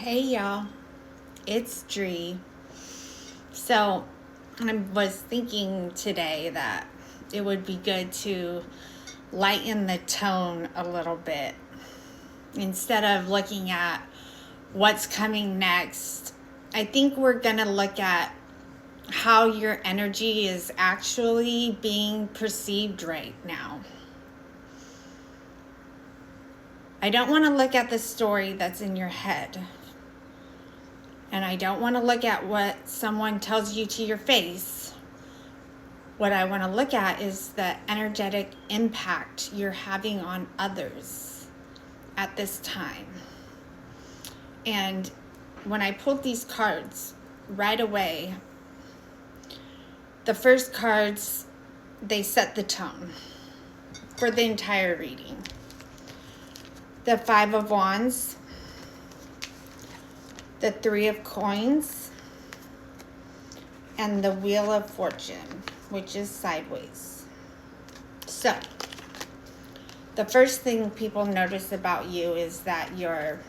Hey y'all, it's Dree. So I was thinking today that it would be good to lighten the tone a little bit. Instead of looking at what's coming next, I think we're going to look at how your energy is actually being perceived right now. I don't want to look at the story that's in your head. And I don't want to look at what someone tells you to your face. What I want to look at is the energetic impact you're having on others at this time. And when I pulled these cards right away, the first cards, they set the tone for the entire reading. The Five of Wands, the Three of Coins, and the Wheel of Fortune, which is sideways. So, the first thing people notice about you is that you're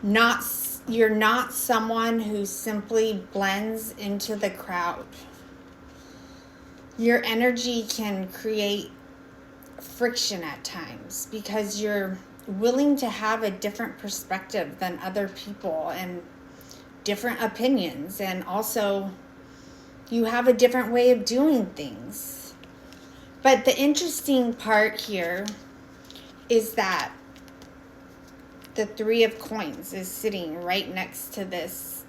not someone who simply blends into the crowd. Your energy can create friction at times because you're willing to have a different perspective than other people and different opinions, and also you have a different way of doing things. But the interesting part here is that the Three of Coins is sitting right next to this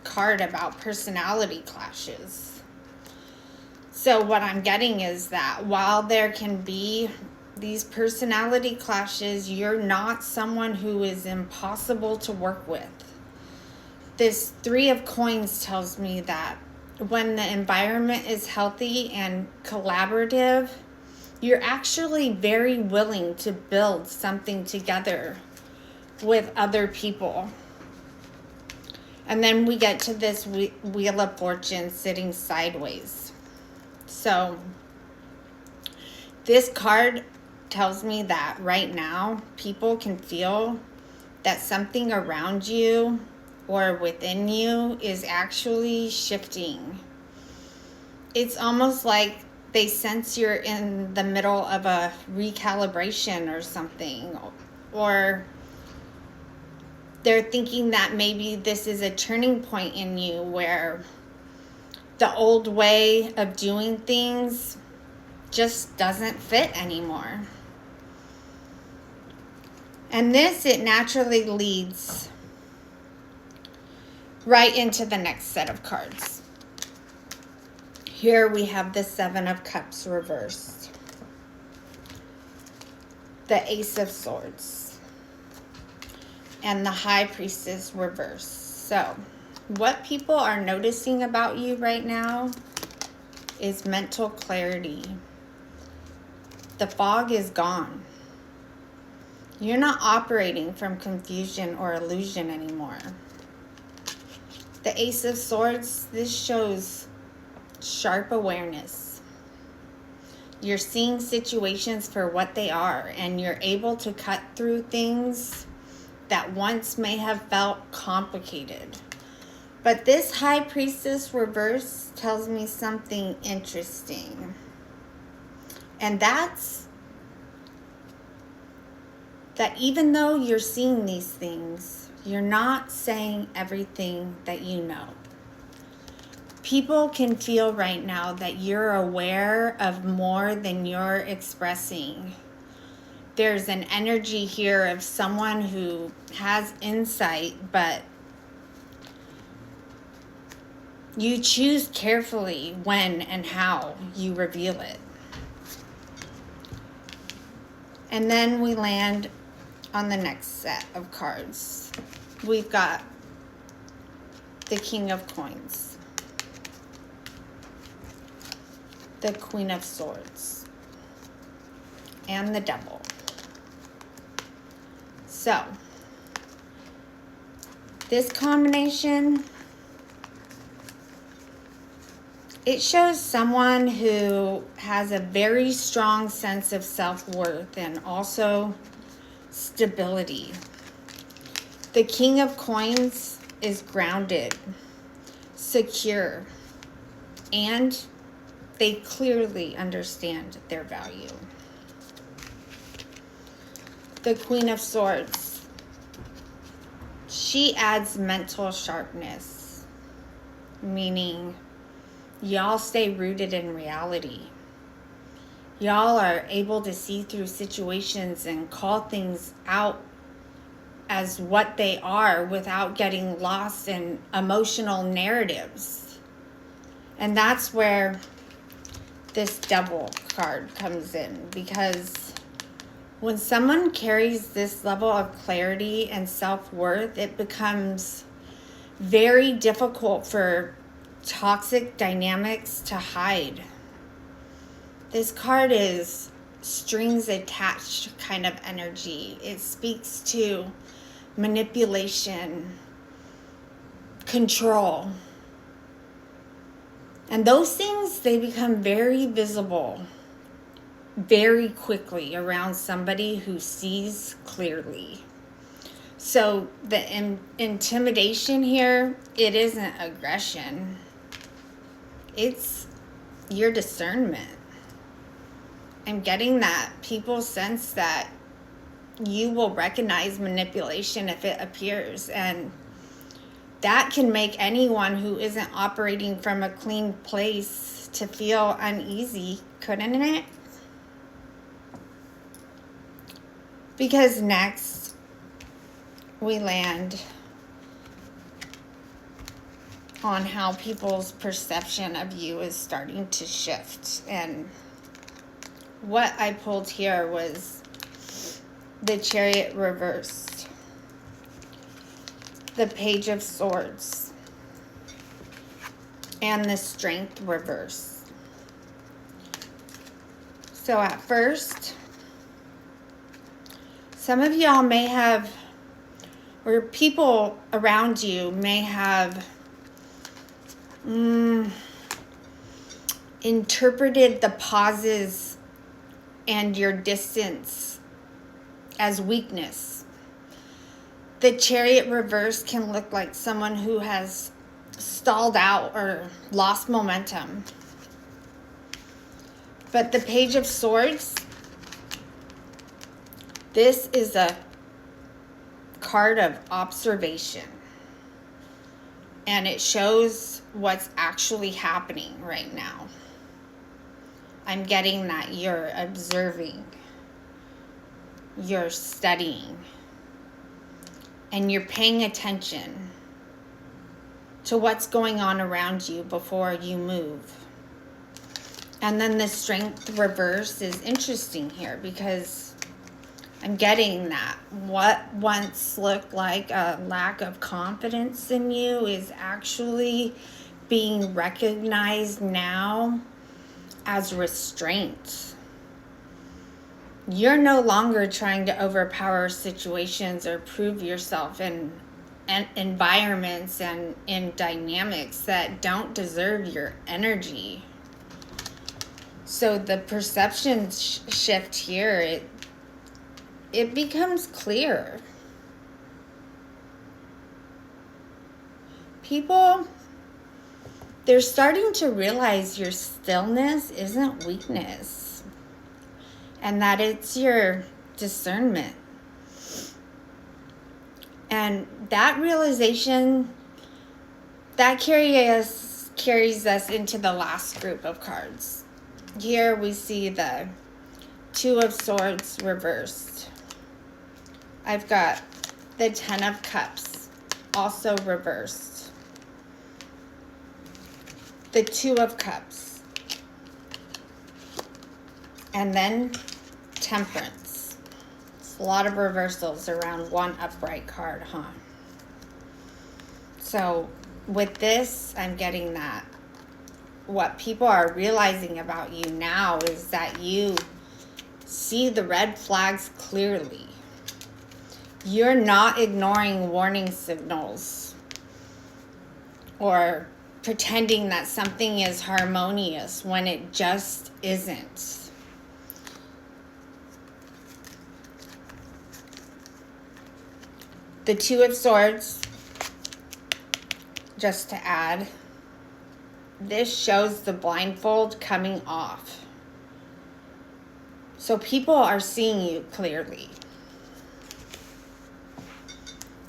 card about personality clashes. So what I'm getting is that while there can be these personality clashes, you're not someone who is impossible to work with. This Three of Coins tells me that when the environment is healthy and collaborative, you're actually very willing to build something together with other people. And then we get to this Wheel of Fortune sitting sideways. So this card tells me that right now people can feel that something around you or within you is actually shifting. It's almost like they sense you're in the middle of a recalibration or something, or they're thinking that maybe this is a turning point in you where the old way of doing things just doesn't fit anymore. And it naturally leads right into the next set of cards. Here we have the Seven of Cups reversed, the Ace of Swords, and the High Priestess reversed. So what people are noticing about you right now is mental clarity. The fog is gone. You're not operating from confusion or illusion anymore. The Ace of Swords, this shows sharp awareness. You're seeing situations for what they are, and you're able to cut through things that once may have felt complicated. But this High Priestess reverse tells me something interesting. And that's that even though you're seeing these things, you're not saying everything that you know. People can feel right now that you're aware of more than you're expressing. There's an energy here of someone who has insight, but you choose carefully when and how you reveal it. And then we land on the next set of cards. We've got the King of Coins, the Queen of Swords, and the Devil. So, this combination, it shows someone who has a very strong sense of self-worth and also stability. The King of Coins is grounded, secure, and they clearly understand their value. The Queen of Swords, she adds mental sharpness, meaning y'all stay rooted in reality. Y'all are able to see through situations and call things out as what they are without getting lost in emotional narratives. And that's where this Devil card comes in, because when someone carries this level of clarity and self-worth, it becomes very difficult for toxic dynamics to hide. This card is strings attached kind of energy. It speaks to manipulation, control. And those things, they become very visible very quickly around somebody who sees clearly. So the intimidation here, it isn't aggression. It's your discernment. I'm getting that people sense that you will recognize manipulation if it appears, and that can make anyone who isn't operating from a clean place to feel uneasy, couldn't it? Because next we land on how people's perception of you is starting to shift. And what I pulled here was the Chariot reversed, the Page of Swords, and the Strength reversed. So at first, some of y'all may have, or people around you may have interpreted the pauses and your distance as weakness. The Chariot reverse can look like someone who has stalled out or lost momentum. But the Page of Swords, this is a card of observation. And it shows what's actually happening right now. I'm getting that you're observing, you're studying, and you're paying attention to what's going on around you before you move. And then the Strength reverse is interesting here, because I'm getting that what once looked like a lack of confidence in you is actually being recognized now as restraint. You're no longer trying to overpower situations or prove yourself in environments and in dynamics that don't deserve your energy. So the perception shift here, it becomes clear. People, they're starting to realize your stillness isn't weakness, and that it's your discernment. And that realization, that carries us into the last group of cards. Here we see the Two of Swords reversed. I've got the Ten of Cups also reversed. The Two of Cups. And then Temperance. It's a lot of reversals around one upright card, huh? So with this, I'm getting that what people are realizing about you now is that you see the red flags clearly. You're not ignoring warning signals or pretending that something is harmonious when it just isn't. The Two of Swords, just to add, this shows the blindfold coming off. So people are seeing you clearly.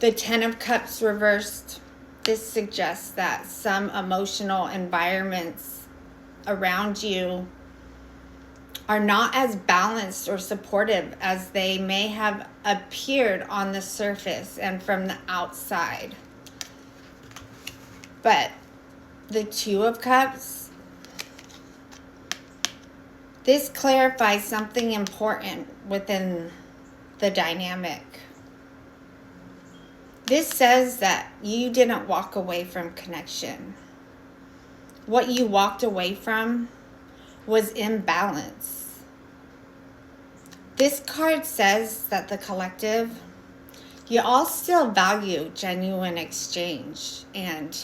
The Ten of Cups reversed. This suggests that some emotional environments around you are not as balanced or supportive as they may have appeared on the surface and from the outside. But the Two of Cups, this clarifies something important within the dynamic. This says that you didn't walk away from connection. What you walked away from was imbalance. This card says that the collective, you all still value genuine exchange and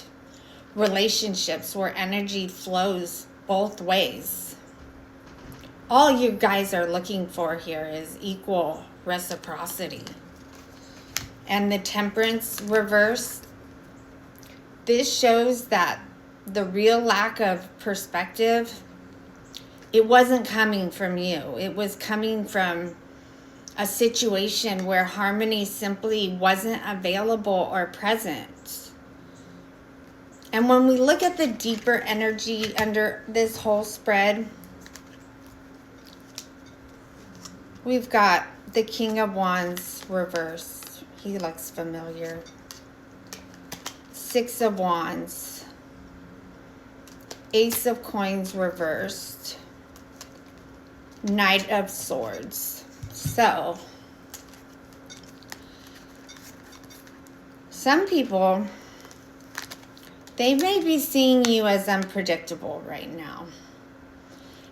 relationships where energy flows both ways. All you guys are looking for here is equal reciprocity. And the Temperance reverse, this shows that the real lack of perspective, it wasn't coming from you. It was coming from a situation where harmony simply wasn't available or present. And when we look at the deeper energy under this whole spread, we've got the King of Wands reverse. He looks familiar. Six of Wands. Ace of Coins reversed. Knight of Swords. So, some people, they may be seeing you as unpredictable right now.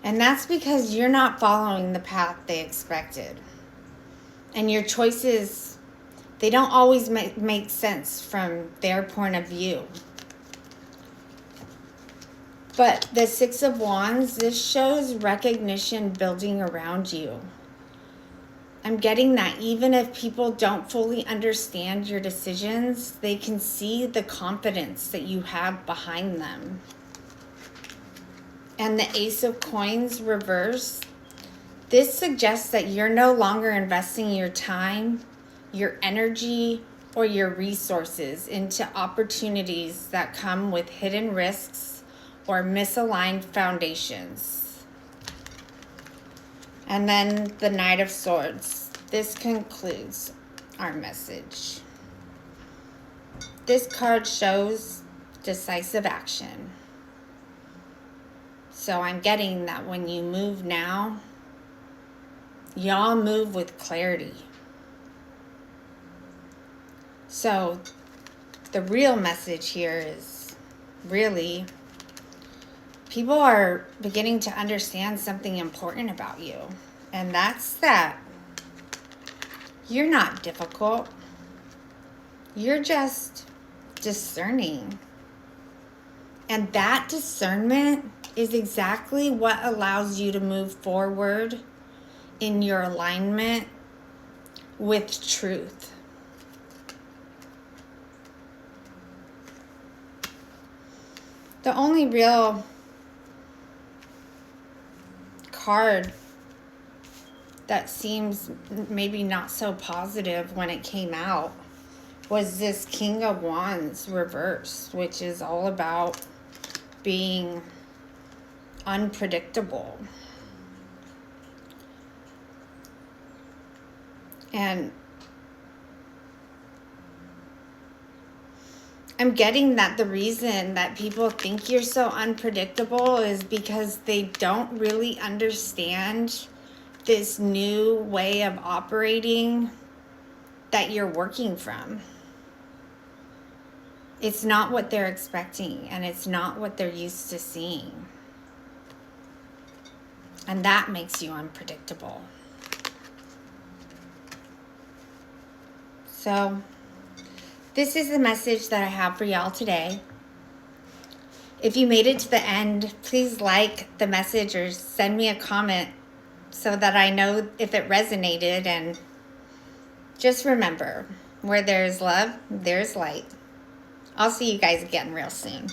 And that's because you're not following the path they expected. And your choices, they don't always make sense from their point of view. But the Six of Wands, this shows recognition building around you. I'm getting that even if people don't fully understand your decisions, they can see the confidence that you have behind them. And the Ace of Coins reverse, this suggests that you're no longer investing your time, your energy, or your resources into opportunities that come with hidden risks or misaligned foundations. And then the Knight of Swords. This concludes our message. This card shows decisive action. So I'm getting that when you move now, y'all move with clarity. So the real message here is really people are beginning to understand something important about you. And that's that you're not difficult. You're just discerning. And that discernment is exactly what allows you to move forward in your alignment with truth. The only real card that seems maybe not so positive when it came out was this King of Wands reverse, which is all about being unpredictable. And I'm getting that the reason that people think you're so unpredictable is because they don't really understand this new way of operating that you're working from. It's not what they're expecting, and it's not what they're used to seeing. And that makes you unpredictable. So, this is the message that I have for y'all today. If you made it to the end, please like the message or send me a comment so that I know if it resonated. And just remember, Where there's love, there's light. I'll see you guys again real soon.